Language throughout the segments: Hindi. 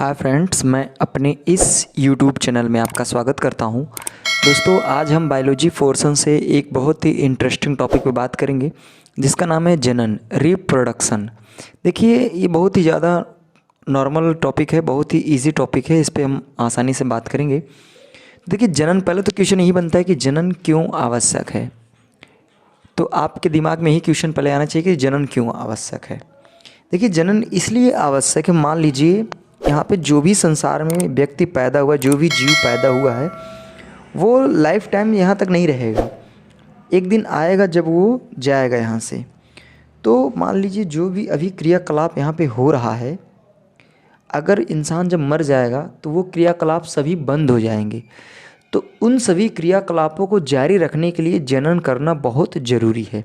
हाय फ्रेंड्स, मैं अपने इस यूट्यूब चैनल में आपका स्वागत करता हूं। दोस्तों, आज हम बायोलॉजी पोर्शन से एक बहुत ही इंटरेस्टिंग टॉपिक पे बात करेंगे जिसका नाम है जनन, रिप्रोडक्शन। देखिए, ये बहुत ही ज़्यादा नॉर्मल टॉपिक है, बहुत ही इजी टॉपिक है, इस पे हम आसानी से बात करेंगे। देखिए, जनन, पहले तो क्वेश्चन यही बनता है कि जनन क्यों आवश्यक है। तो आपके दिमाग में ही क्वेश्चन पहले आना चाहिए कि जनन क्यों आवश्यक है। देखिए, जनन इसलिए आवश्यक है, मान लीजिए यहाँ पे जो भी संसार में व्यक्ति पैदा हुआ, जो भी जीव पैदा हुआ है, वो लाइफ टाइम यहाँ तक नहीं रहेगा। एक दिन आएगा जब वो जाएगा यहाँ से। तो मान लीजिए जो भी अभी क्रियाकलाप यहाँ पे हो रहा है, अगर इंसान जब मर जाएगा तो वो क्रियाकलाप सभी बंद हो जाएंगे। तो उन सभी क्रियाकलापों को जारी रखने के लिए जनन करना बहुत ज़रूरी है।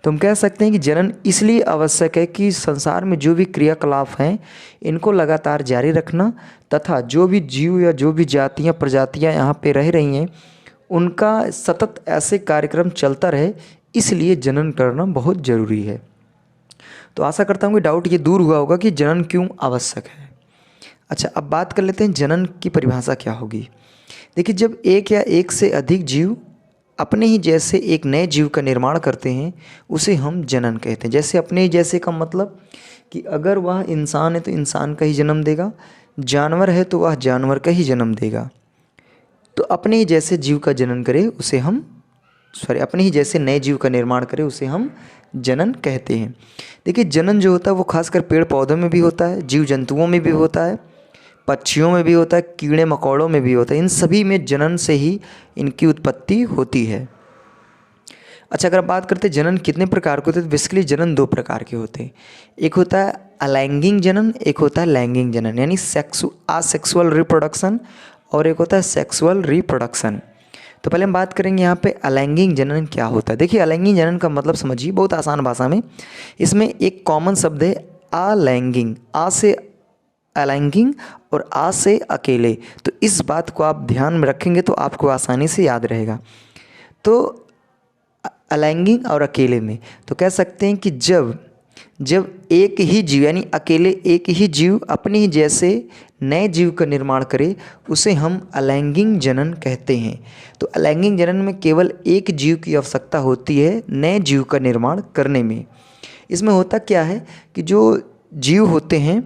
तो हम कह सकते हैं कि जनन इसलिए आवश्यक है कि संसार में जो भी क्रियाकलाप हैं इनको लगातार जारी रखना, तथा जो भी जीव या जो भी जातियाँ प्रजातियाँ यहाँ पे रह रही हैं उनका सतत ऐसे कार्यक्रम चलता रहे, इसलिए जनन करना बहुत ज़रूरी है। तो आशा करता हूँ कि डाउट ये दूर हुआ होगा कि जनन क्यों आवश्यक है। अच्छा, अब बात कर लेते हैं जनन की परिभाषा क्या होगी। देखिए, जब एक या एक से अधिक जीव अपने ही जैसे एक नए जीव का निर्माण करते हैं उसे हम जनन कहते हैं। जैसे अपने ही जैसे का मतलब कि अगर वह इंसान है तो इंसान का ही जन्म देगा, जानवर है तो वह जानवर का ही जन्म देगा। तो अपने ही जैसे जीव का जनन करे उसे हम अपने ही जैसे नए जीव का निर्माण करे उसे हम जनन कहते हैं। देखिए, जनन जो होता है वो खासकर पेड़ पौधों में भी होता है, जीव जंतुओं में भी होता है, पक्षियों में भी होता है, कीड़े मकोड़ों में भी होता है। इन सभी में जनन से ही इनकी उत्पत्ति होती है। अच्छा, अगर बात करते हैं जनन कितने प्रकार के होते हैं, तो बेसिकली जनन दो प्रकार के होते हैं। एक होता है अलैंगिक जनन, एक होता है लैंगिक जनन, यानी असेक्सुअल रिप्रोडक्शन, और एक होता है सेक्सुअल रिप्रोडक्शन। तो पहले हम बात करेंगे यहाँ पे अलैंगिक जनन क्या होता है। देखिए, अलैंगिक जनन का मतलब समझिए बहुत आसान भाषा में। इसमें एक कॉमन शब्द है अलैंगिक, आ से अलैंगिक और आ से अकेले। तो इस बात को आप ध्यान में रखेंगे तो आपको आसानी से याद रहेगा। तो अलैंगिक और अकेले में तो कह सकते हैं कि जब एक ही जीव यानी अकेले एक ही जीव अपने ही जैसे नए जीव का निर्माण करे उसे हम अलैंगिक जनन कहते हैं। तो अलैंगिक जनन में केवल एक जीव की आवश्यकता होती है नए जीव का निर्माण करने में। इसमें होता क्या है कि जो जीव होते हैं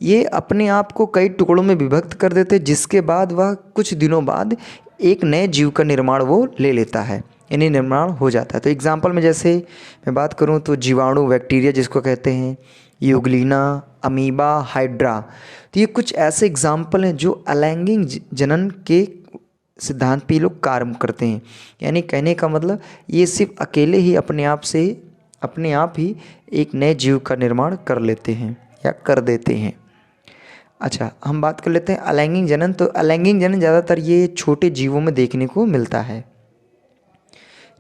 ये अपने आप को कई टुकड़ों में विभक्त कर देते हैं, जिसके बाद वह कुछ दिनों बाद एक नए जीव का निर्माण वो ले लेता है, यानी निर्माण हो जाता है। तो एग्जाम्पल में जैसे मैं बात करूं तो जीवाणु, बैक्टीरिया जिसको कहते हैं, यूग्लिना, अमीबा, हाइड्रा, तो ये कुछ ऐसे एग्जाम्पल हैं जो अलैंगिक जनन के सिद्धांत पे लोग कार्य करते हैं। यानी कहने का मतलब ये सिर्फ अकेले ही अपने आप ही एक नए जीव का निर्माण कर लेते हैं या कर देते हैं। अच्छा, हम बात कर लेते हैं अलैंगिक जनन। तो अलैंगिक जनन ज़्यादातर ये छोटे जीवों में देखने को मिलता है।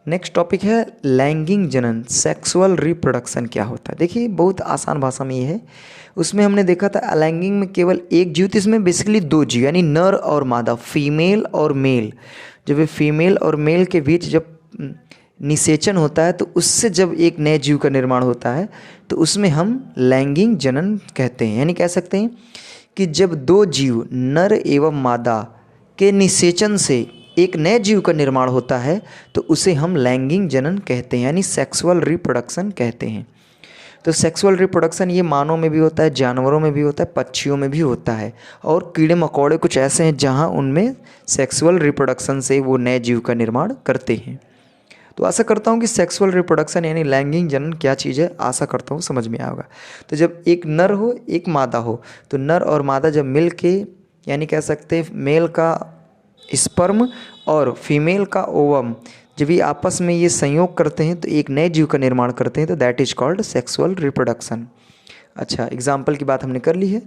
नेक्स्ट टॉपिक है लैंगिक जनन, सेक्सुअल रिप्रोडक्शन क्या होता है। देखिए, बहुत आसान भाषा में ये है। उसमें हमने देखा था अलैंगिक में केवल एक जीव, तो इसमें बेसिकली दो जीव यानी नर और मादा, फीमेल और मेल। जब फीमेल और मेल के बीच जब निषेचन होता है तो उससे जब एक नए जीव का निर्माण होता है तो उसमें हम लैंगिक जनन कहते हैं। यानी कह सकते हैं कि जब दो जीव नर एवं मादा के निषेचन से एक नए जीव का निर्माण होता है तो उसे हम लैंगिक जनन कहते हैं, यानी सेक्सुअल रिप्रोडक्शन कहते हैं। तो सेक्सुअल रिप्रोडक्शन ये मानव में भी होता है, जानवरों में भी होता है, पक्षियों में भी होता है, और कीड़े मकोड़े कुछ ऐसे हैं जहाँ उनमें सेक्सुअल रिप्रोडक्शन से वो नए जीव का निर्माण करते हैं। तो आशा करता हूँ कि सेक्सुअल रिप्रोडक्शन यानी लैंगिक जनन क्या चीज़ है, आशा करता हूँ समझ में आएगा। तो जब एक नर हो एक मादा हो, तो नर और मादा जब मिल के, यानी कह सकते हैं मेल का स्पर्म और फीमेल का ओवम, जब ये आपस में ये संयोग करते हैं तो एक नए जीव का निर्माण करते हैं, तो that is called sexual reproduction. अच्छा, एग्जाम्पल की बात हमने कर ली है।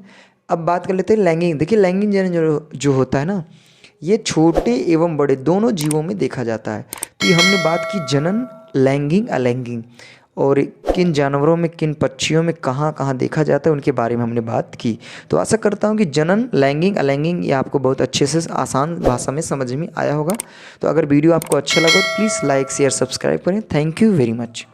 अब बात कर लेते हैं लैंगिक। देखिए, लैंगिक जनन जो होता है ना, ये छोटे एवं बड़े दोनों जीवों में देखा जाता है। तो ये हमने बात की जनन लैंगिक अलैंगिक, और किन जानवरों में, किन पक्षियों में कहाँ कहाँ देखा जाता है उनके बारे में हमने बात की। तो आशा करता हूँ कि जनन लैंगिक अलैंगिक ये आपको बहुत अच्छे से आसान भाषा में समझ में आया होगा। तो अगर वीडियो आपको अच्छा लगा तो प्लीज़ लाइक शेयर सब्सक्राइब करें। Thank you very much.